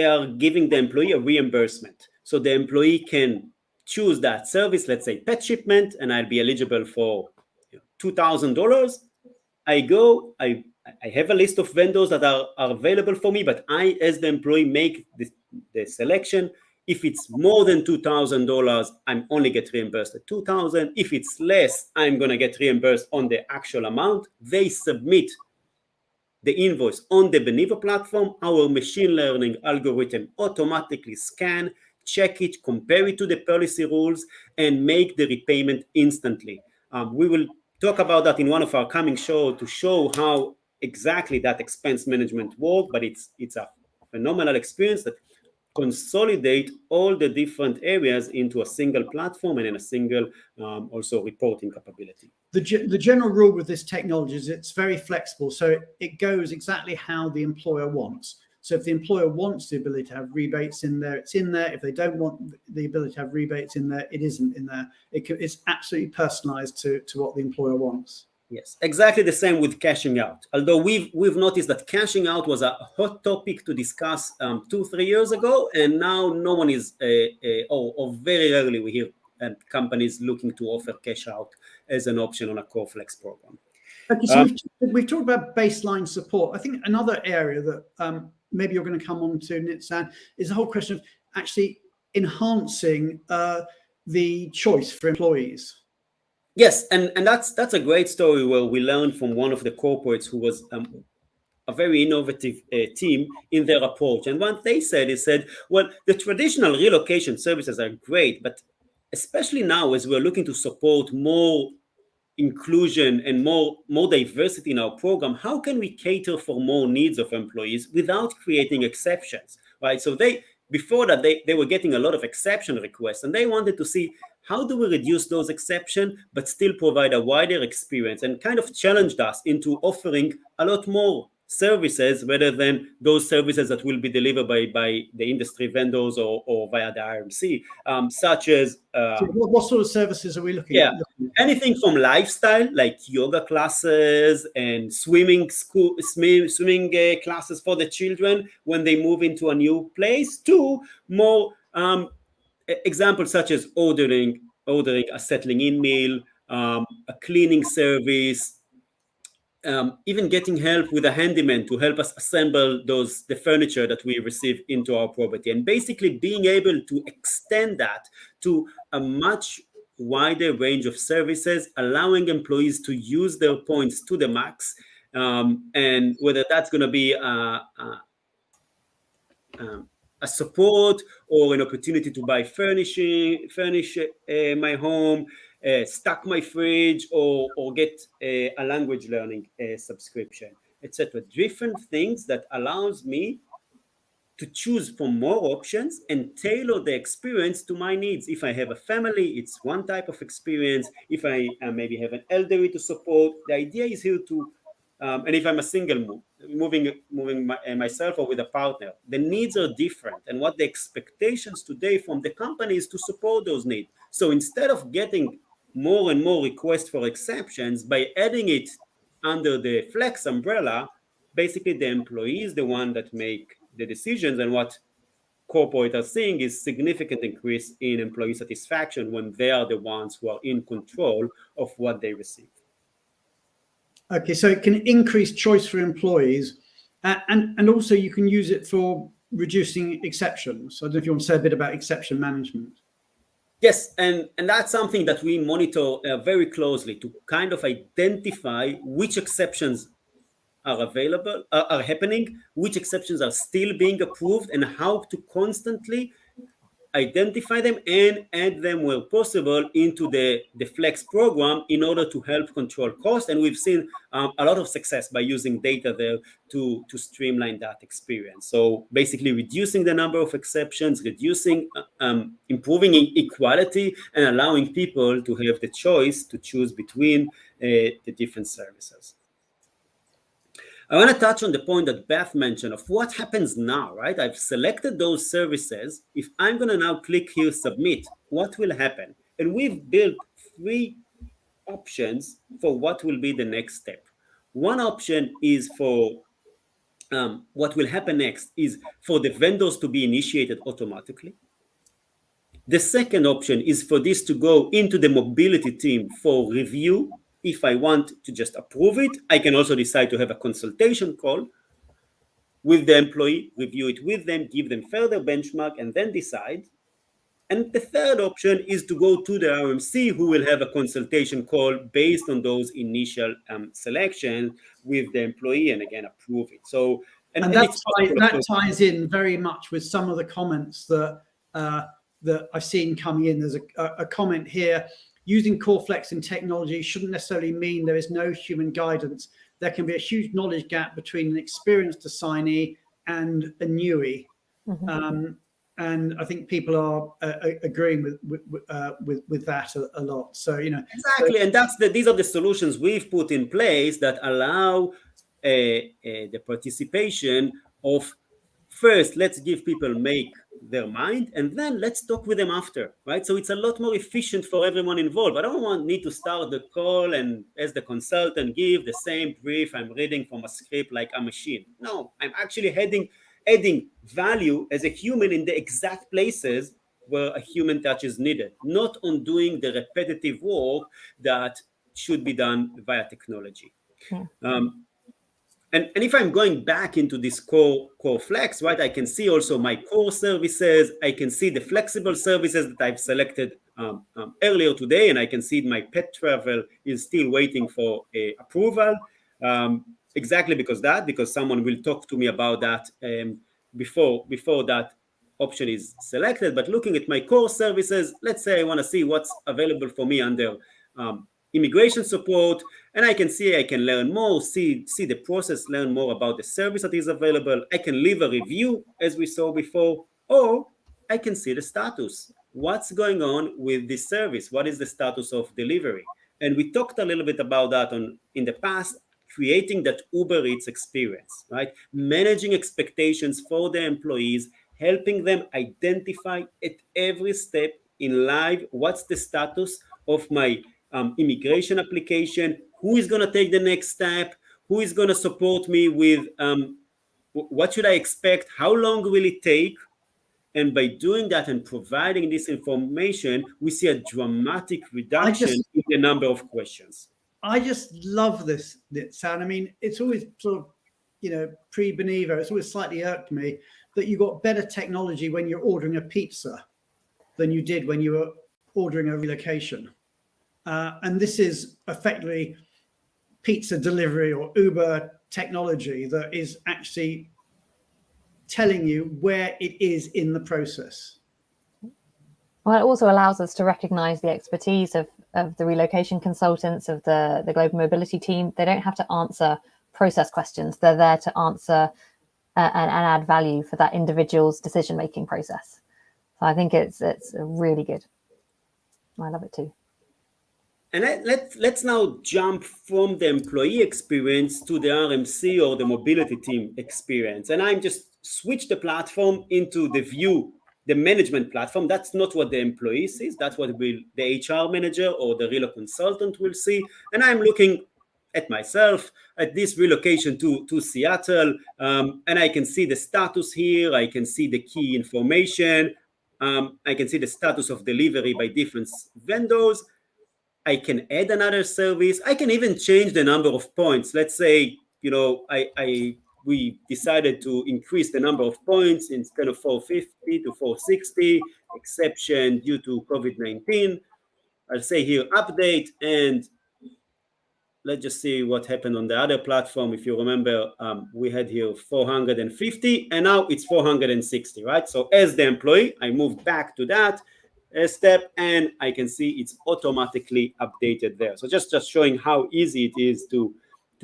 are giving the employee a reimbursement. So the employee can choose that service, let's say pet shipment, and I'll be eligible for $2,000. I go, I have a list of vendors that are available for me, but I, as the employee, make the selection. If it's more than $2,000, I'm only get reimbursed at $2,000. If it's less, I'm going to get reimbursed on the actual amount. They submit the invoice on the Benivo platform. Our machine learning algorithm automatically scan, check it, compare it to the policy rules, and make the repayment instantly. We will talk about that in one of our coming shows to show how exactly that expense management works, but it's a phenomenal experience that consolidate all the different areas into a single platform and in a single also reporting capability. The general rule with this technology is it's very flexible, so it goes exactly how the employer wants. So if the employer wants the ability to have rebates in there, it's in there. If they don't want the ability to have rebates in there, it isn't in there. It's absolutely personalized to what the employer wants. Yes, exactly the same with cashing out. Although we've noticed that cashing out was a hot topic to discuss 2-3 years ago, and now no one is, or very rarely we hear companies looking to offer cash out as an option on a Core Flex program. Okay, so we've talked about baseline support. I think another area that maybe you're going to come on to, Nitzan, is the whole question of actually enhancing the choice for employees. Yes, and that's a great story where we learned from one of the corporates who was a very innovative team in their approach. And what they said, well, the traditional relocation services are great, but especially now as we're looking to support more inclusion and more diversity in our program, how can we cater for more needs of employees without creating exceptions, right? So before that, they were getting a lot of exception requests, and they wanted to see how do we reduce those exceptions but still provide a wider experience, and kind of challenged us into offering a lot more services rather than those services that will be delivered by the industry vendors or via the RMC, such as So what sort of services are we looking yeah, at? anything from lifestyle like yoga classes and swimming classes for the children when they move into a new place, to more examples such as ordering a settling in meal, a cleaning service, even getting help with a handyman to help us assemble the furniture that we receive into our property, and basically being able to extend that to a much wider range of services, allowing employees to use their points to the max, and whether that's going to be a support or an opportunity to buy furnish my home, stock my fridge, or get a language learning subscription, etc. Different things that allows me to choose from more options and tailor the experience to my needs. If I have a family, it's one type of experience. If I maybe have an elderly to support, the idea is here to and if I'm a single moving myself or with a partner, the needs are different, and what the expectations today from the company is to support those needs. So instead of getting more and more requests for exceptions, by adding it under the flex umbrella, basically the employee is the one that make the decisions, and what corporate are seeing is significant increase in employee satisfaction when they are the ones who are in control of what they receive. Okay, so it can increase choice for employees, and also you can use it for reducing exceptions. I don't know if you want to say a bit about exception management. Yes, and that's something that we monitor very closely to kind of identify which exceptions are available, are happening, which exceptions are still being approved, and how to constantly identify them and add them where possible into the flex program in order to help control cost. And we've seen a lot of success by using data there to streamline that experience. So basically reducing the number of exceptions, improving equality, and allowing people to have the choice to choose between the different services. I want to touch on the point that Beth mentioned of what happens now, right? I've selected those services. If I'm going to now click here, submit, what will happen? And we've built 3 options for what will be the next step. One option is for what will happen next is for the vendors to be initiated automatically. The second option is for this to go into the mobility team for review. If I want to just approve it, I can also decide to have a consultation call with the employee, review it with them, give them further benchmark, and then decide. And the third option is to go to the RMC, who will have a consultation call based on those initial selections with the employee, and again approve it. So and that ties in very much with some of the comments that I've seen coming in. There's a comment here: using CoreFlex in technology shouldn't necessarily mean there is no human guidance. There can be a huge knowledge gap between an experienced assignee and a newie. Mm-hmm. And I think people are agreeing with that a lot. So, exactly, and these are the solutions we've put in place that allow the participation of, first, let's give people make their mind, and then let's talk with them after, right? So it's a lot more efficient for everyone involved. I don't need to start the call and as the consultant give the same brief I'm reading from a script like a machine. No, I'm actually adding value as a human in the exact places where a human touch is needed, not on doing the repetitive work that should be done via technology. Yeah. And if I'm going back into this core flex, right, I can see also my core services. I can see the flexible services that I've selected earlier today, and I can see my pet travel is still waiting for approval. Exactly because someone will talk to me about that before that option is selected. But looking at my core services, let's say I want to see what's available for me under immigration support, and I can see, I can learn more, see the process, learn more about the service that is available. I can leave a review, as we saw before, or I can see the status. What's going on with this service? What is the status of delivery? And we talked a little bit about that in the past, creating that Uber Eats experience, right? Managing expectations for the employees, helping them identify at every step in live what's the status of my immigration application, who is going to take the next step, who is going to support me with what should I expect, how long will it take. And by doing that and providing this information, we see a dramatic reduction in the number of questions. I just love this sound. I mean, it's always sort of, pre-Benivo, it's always slightly irked me that you got better technology when you're ordering a pizza than you did when you were ordering a relocation. And this is effectively pizza delivery or Uber technology that is actually telling you where it is in the process. Well, it also allows us to recognize the expertise of the relocation consultants, of the global mobility team. They don't have to answer process questions. They're there to answer and add value for that individual's decision-making process. So I think it's really good. I love it too. And let's now jump from the employee experience to the RMC or the mobility team experience. And I'm just switch the platform into the view, the management platform. That's not what the employee sees. That's what the HR manager or the relo consultant will see. And I'm looking at myself, at this relocation to Seattle, and I can see the status here. I can see the key information. I can see the status of delivery by different vendors. I can add another service. I can even change the number of points. Let's say, we decided to increase the number of points instead of 450 to 460, exception due to COVID-19. I'll say here update, and let's just see what happened on the other platform. If you remember, we had here 450 and now it's 460, right? So as the employee, I moved back to that step and I can see it's automatically updated there. So just showing how easy it is to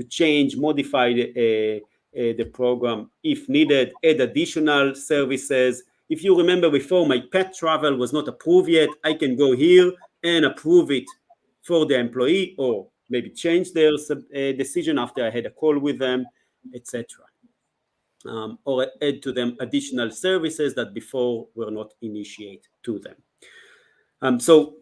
change, modify the program if needed, add additional services. If you remember before, my pet travel was not approved yet, I can go here and approve it for the employee, or maybe change their decision after I had a call with them, etc. Or add to them additional services that before were not initiated to them. So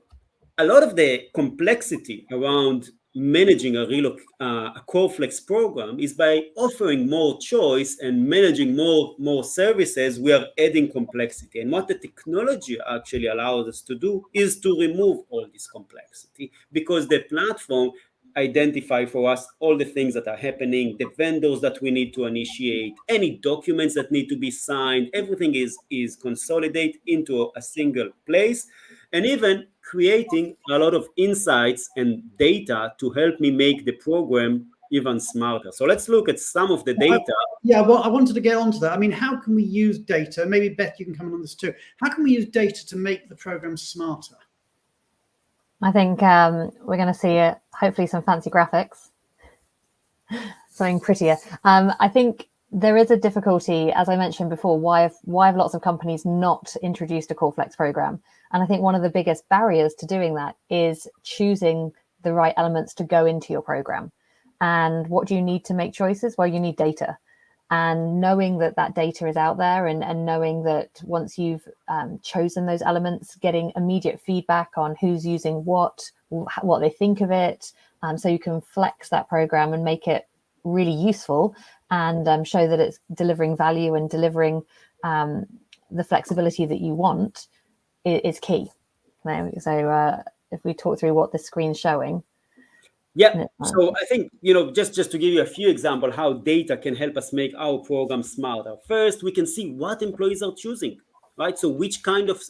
a lot of the complexity around managing a core flex program is by offering more choice and managing more services. We are adding complexity, and what the technology actually allows us to do is to remove all this complexity, because the platform identify for us all the things that are happening, the vendors that we need to initiate, any documents that need to be signed. Everything is consolidated into a single place, and even creating a lot of insights and data to help me make the program even smarter. So let's look at some of the data. Well, I wanted to get onto that. I mean, how can we use data? Maybe Beth, you can come on this too. How can we use data to make the program smarter? I think we're going to see hopefully some fancy graphics, something prettier. I think there is a difficulty, as I mentioned before, why have lots of companies not introduced a core flex program? And I think one of the biggest barriers to doing that is choosing the right elements to go into your program. And what do you need to make choices? Well, you need data. And knowing that data is out there, and knowing that once you've chosen those elements, getting immediate feedback on who's using what they think of it, so you can flex that program and make it really useful, and show that it's delivering value and delivering the flexibility that you want is key. So if we talk through what the screen's showing. Yeah. So I think, just to give you a few examples how data can help us make our program smarter. First, we can see what employees are choosing, right? So which kind of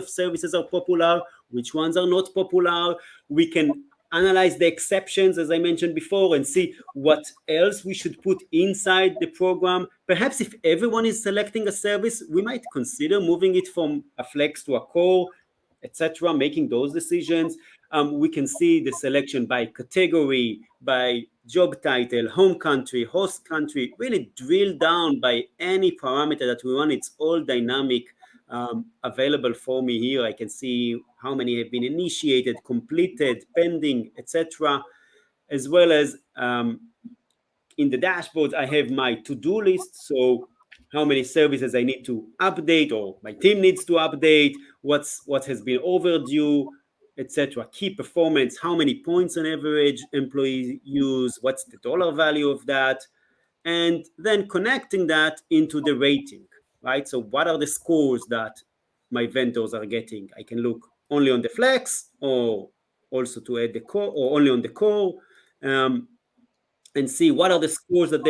services are popular, which ones are not popular. We can analyze the exceptions, as I mentioned before, and see what else we should put inside the program. Perhaps if everyone is selecting a service, we might consider moving it from a flex to a core, etc., making those decisions. We can see the selection by category, by job title, home country, host country, really drill down by any parameter that we want. It's all dynamic, available for me here. I can see how many have been initiated, completed, pending, etc., as well as in the dashboard, I have my to-do list. So how many services I need to update, or my team needs to update, what has been overdue, etc. Key performance, how many points on average employees use, what's the dollar value of that, and then connecting that into the rating, right? So what are the scores that my vendors are getting? I can look only on the flex, or also to add the core, or only on the core. And see what are the scores that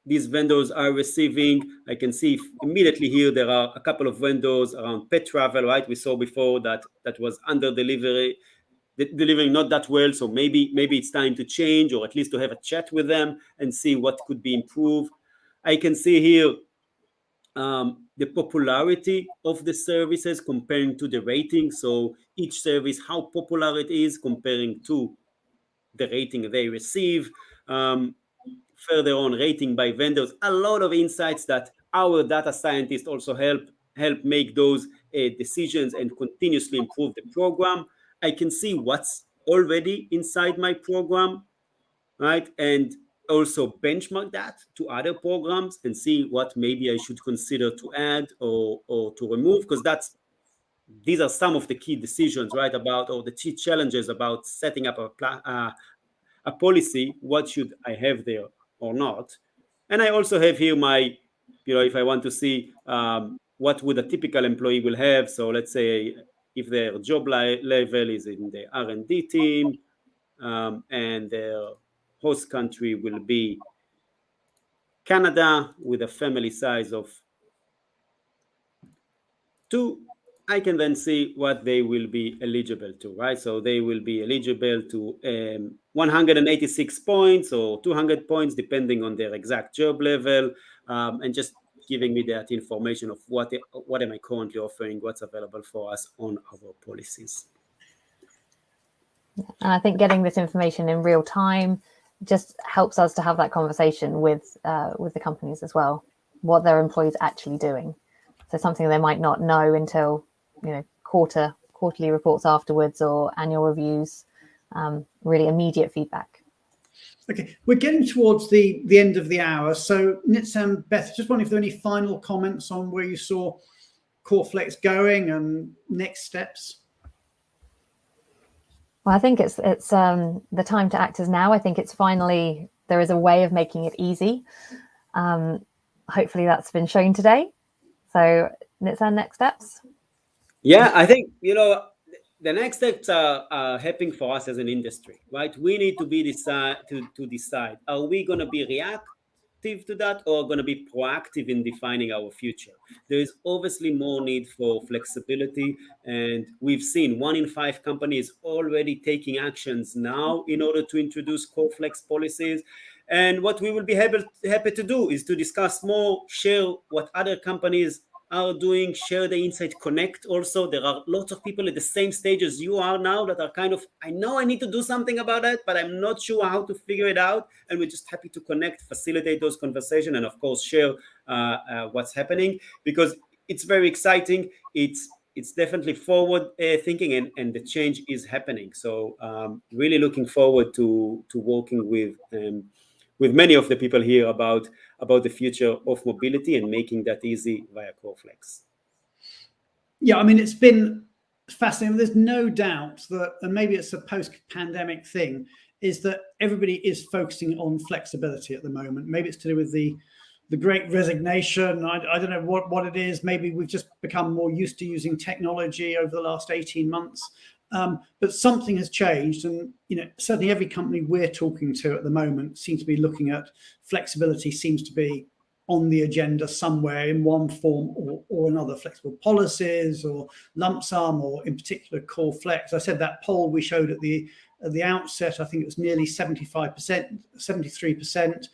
these vendors are receiving. I can see immediately here there are a couple of vendors around pet travel, right? We saw before that was under delivering not that well. So maybe it's time to change, or at least to have a chat with them and see what could be improved. I can see here the popularity of the services comparing to the rating. So each service, how popular it is comparing to the rating they receive. Further on, rating by vendors, a lot of insights that our data scientists also help make those decisions and continuously improve the program. I can see what's already inside my program, right? And also benchmark that to other programs and see what maybe I should consider to add or to remove, because these are some of the key decisions, right? Or the key challenges about setting up a policy. What should I have there or not? And I also have here my, if I want to see what would a typical employee will have. So let's say if their job level is in the R&D team, and their host country will be Canada with a family size of 2, I can then see what they will be eligible to, right? So they will be eligible to 186 points or 200 points, depending on their exact job level, and just giving me that information of what am I currently offering, what's available for us on our policies. And I think getting this information in real time just helps us to have that conversation with the companies as well, what their employees actually doing. So something they might not know until quarterly reports afterwards or annual reviews. Really immediate feedback. Okay, we're getting towards the end of the hour. So Nitzan, Beth, just wondering if there are any final comments on where you saw CoreFlex going and next steps. Well, I think it's the time to act is now. I think it's finally, there is a way of making it easy. Hopefully that's been shown today. So Nitzan, next steps? Yeah, I think, the next steps are happening for us as an industry, right? We need to decide, are we going to be reactive to that, or going to be proactive in defining our future? There is obviously more need for flexibility, and we've seen 1 in 5 companies already taking actions now in order to introduce CoreFlex policies. And what we will be happy to do is to discuss more, share what other companies are doing, share the insight, connect. Also, there are lots of people at the same stage as you are now that are kind of, I know I need to do something about it, but I'm not sure how to figure it out. And we're just happy to connect, facilitate those conversations, and of course share what's happening, because it's very exciting. It's definitely forward thinking, and the change is happening. So really looking forward to working with many of the people here about the future of mobility and making that easy via CoreFlex. Yeah, I mean, it's been fascinating. There's no doubt that, and maybe it's a post-pandemic thing, is that everybody is focusing on flexibility at the moment. Maybe it's to do with the great resignation. I don't know what it is. Maybe we've just become more used to using technology over the last 18 months. But something has changed, and certainly every company we're talking to at the moment seems to be looking at flexibility, seems to be on the agenda somewhere in one form or another. Flexible policies or lump sum, or in particular core flex. I said that poll we showed at the outset, I think it was nearly 75%, 73%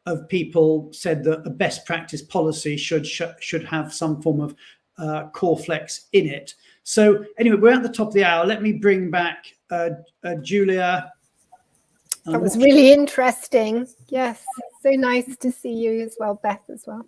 of people said that a best practice policy should have some form of core flex in it. So anyway, we're at the top of the hour. Let me bring back Julia. That was really interesting. Yes, so nice to see you as well, Beth, as well.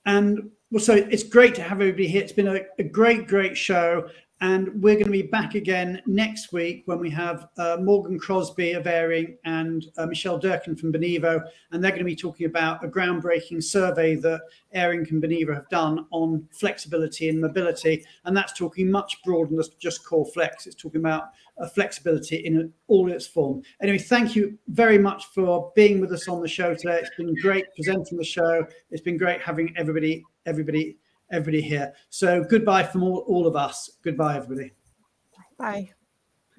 And so it's great to have everybody here. It's been a great show. And we're going to be back again next week when we have Morgan Crosby of Airing and Michelle Durkin from Benivo. And they're going to be talking about a groundbreaking survey that Airing and Benivo have done on flexibility and mobility. And that's talking much broader than just core flex. It's talking about flexibility in all its form. Anyway, thank you very much for being with us on the show today. It's been great presenting the show. It's been great having everybody here. So goodbye from all of us. Goodbye, everybody. Bye.